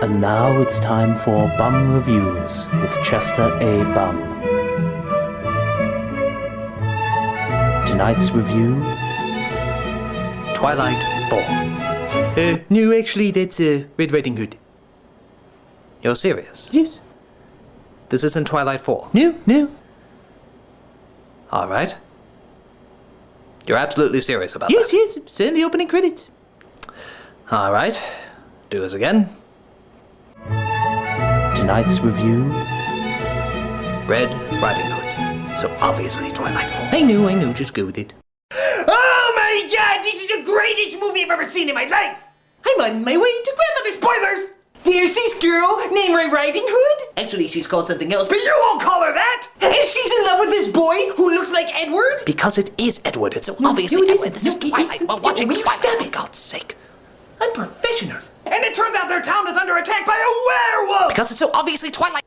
And now it's time for Bum Reviews with Chester A. Bum. Tonight's review... Twilight 4. No, actually, that's Red Riding Hood. You're serious? Yes. This isn't Twilight 4? No. Alright. You're absolutely serious about Yes, that? yes, it's in the opening credits. Alright. Do this again. Tonight's review... Red Riding Hood. So obviously Twilight 4. I know, just go with it. Oh my god, this is the greatest movie I've ever seen in my life! I'm on my way to grandmother's. Spoilers! There's this girl named Red Riding Hood. Actually, she's called something else, But you won't call her that! And she's in love with this boy who looks like Edward? Because it is Edward. It's so obviously no, it Edward. isn't. This is No, it Twilight. isn't. We're watching Will you Twilight, stop for it? God's sake. I'm professional. And it turns out their town is under attack by a werewolf! Because it's so obviously Twilight.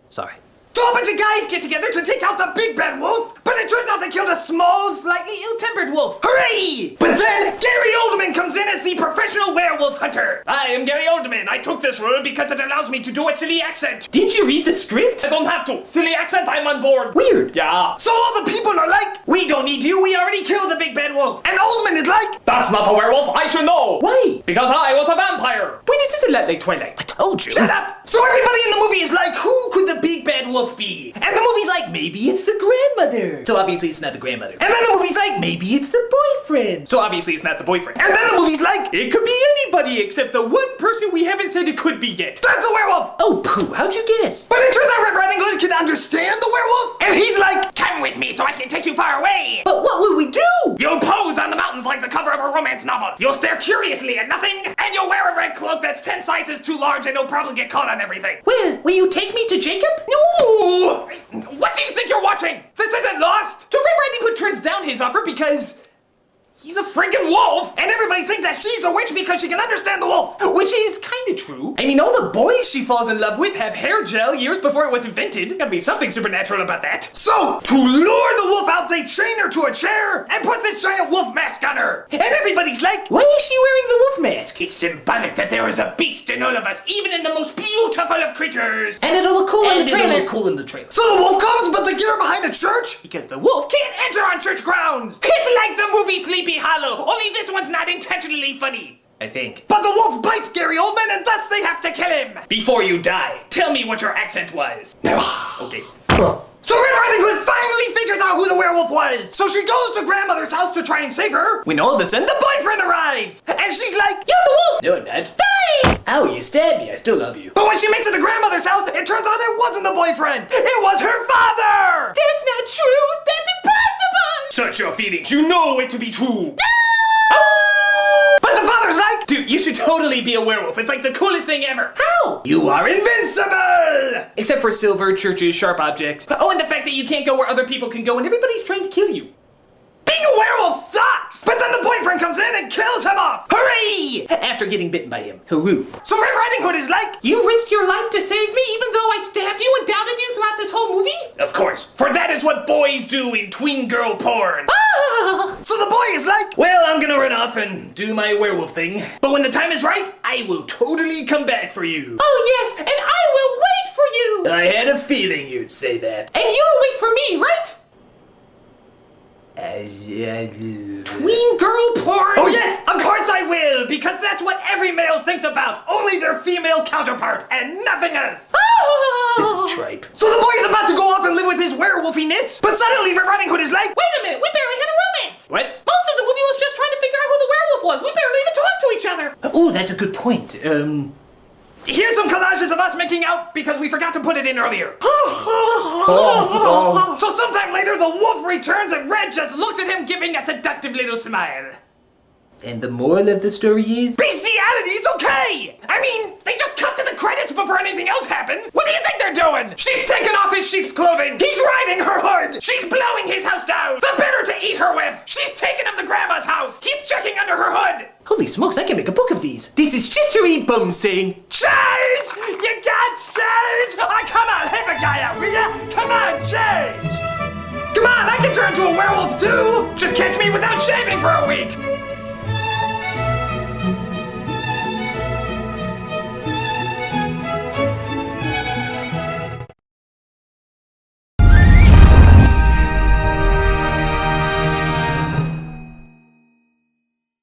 Sorry. So a bunch of guys get together to take out the big bad wolf, but it turns out they killed a small, slightly ill-tempered wolf. Hooray! But then Gary Oldman comes in as the professional werewolf hunter. I am Gary Oldman. I took this role because it allows me to do a silly accent. Didn't you read the script? I don't have to. Silly accent, I'm on board. Weird. Yeah. So all the people are like, we don't need you, we already killed the big bad wolf. And Oldman is like, That's not a werewolf, I should know! Why? Because I was a vampire! Wait, this is a lot like Twilight. I told you. shut up. So everybody in the movie is like, who could the big bad wolf be? And the movie's like, maybe it's the grandmother. So obviously it's not the grandmother. And then the movie's like, maybe it's the boyfriend. So obviously it's not the boyfriend. And then the movie's like, It could be anybody except the one person we haven't said it could be yet. that's a werewolf. Oh, pooh, how'd you guess? But it turns out Red Riding Hood can understand the werewolf. And he's like, come with me so I can take you far away. But what would we do? You'll pose on the mountains like the cover of a romance novel. You'll stare curiously at nothing, and you'll wear a red cloak that's 10 sizes too large and you'll probably get caught on everything. Well, will you take me to Jacob? Ooh! What do you think you're watching? This isn't Lost! So Red Riding Hood turns down his offer because he's a freaking wolf. And everybody thinks that she's a witch because she can understand the wolf. Which is kinda true. I mean, all the boys she falls in love with have hair gel years before it was invented. Gotta be something supernatural about that. So, to lure the wolf out, they chain her to a chair and put this giant wolf mask on her. And everybody's like, Why is she wearing the wolf mask? It's symbolic that there is a beast in all of us, even in the most beautiful of creatures. And it'll look cool in the trailer. cool in the trailer. so the wolf comes, but they get her behind a church? Because the wolf can't Enter on church grounds. It's like the movie Sleepy Hollow, only this one's not intentionally funny. I think. But the wolf bites Gary Oldman and thus they have to kill him. Before you die, tell me what your accent was. Okay. So Red Riding Hood finally figures out who the werewolf was. So she goes to grandmother's house to try and save her. When all of a sudden The boyfriend arrives. And she's like, You're the wolf! No, I'm not. Die! Ow, you stabbed me. I still love you. but when she makes it to grandmother's house, it turns out it wasn't the boyfriend. It was her father. That's not true! That's impossible! Search your feelings. You know it to be true. But the father's like, Dude, you should totally be a werewolf. It's like the coolest thing ever. How? you are invincible. Except for silver, churches, sharp objects. Oh, and the fact that you can't go where other people can go and everybody's trying to kill you. Being a werewolf sucks. But then the boyfriend comes in and kills him off. Hooray! After getting bitten by him. Hooroo. So Red Riding Hood is like, You risked your life to save me even though I stabbed you and doubted you throughout this whole movie? Of course, for that is what boys do in tween girl porn. Ah! so the boy is like, Well, I'm gonna run off and do my werewolf thing. But when the time is right, I will totally come back for you. Oh yes, and I will wait for you! I had a feeling you'd say that. And you'll wait for me, right? Tween girl porn? oh yes, of course I will, because that's what every male thinks about. Only their female counterpart and nothing else. This is tripe. So the boy is about to go off and live with his werewolfiness, but suddenly Red Riding Hood is like, Wait a minute, we barely had a romance! What? Most of the movie was just trying to figure out who the werewolf was. We barely even talked to each other. Oh, that's a good point. here's some collages of us making out because we forgot to put it in earlier. So sometime later, the wolf returns and Red just looks at him, giving a seductive little smile. And the moral of the story is... Bestiality's okay! I mean, they just cut to the credits before anything else happens. What do you think they're doing? She's taking off his sheep's clothing. He's riding her hood. She's blowing his house down. The bitter to eat her with. She's taking him to Grandma's house. He's checking under her hood. Holy smokes, I can make a book of these. This is Chester E. Bum saying, Change! You got change! Oh, come on, help a guy out, will ya? Come on, change! Come on, I can turn into a werewolf too! Just catch me without shaving for a week!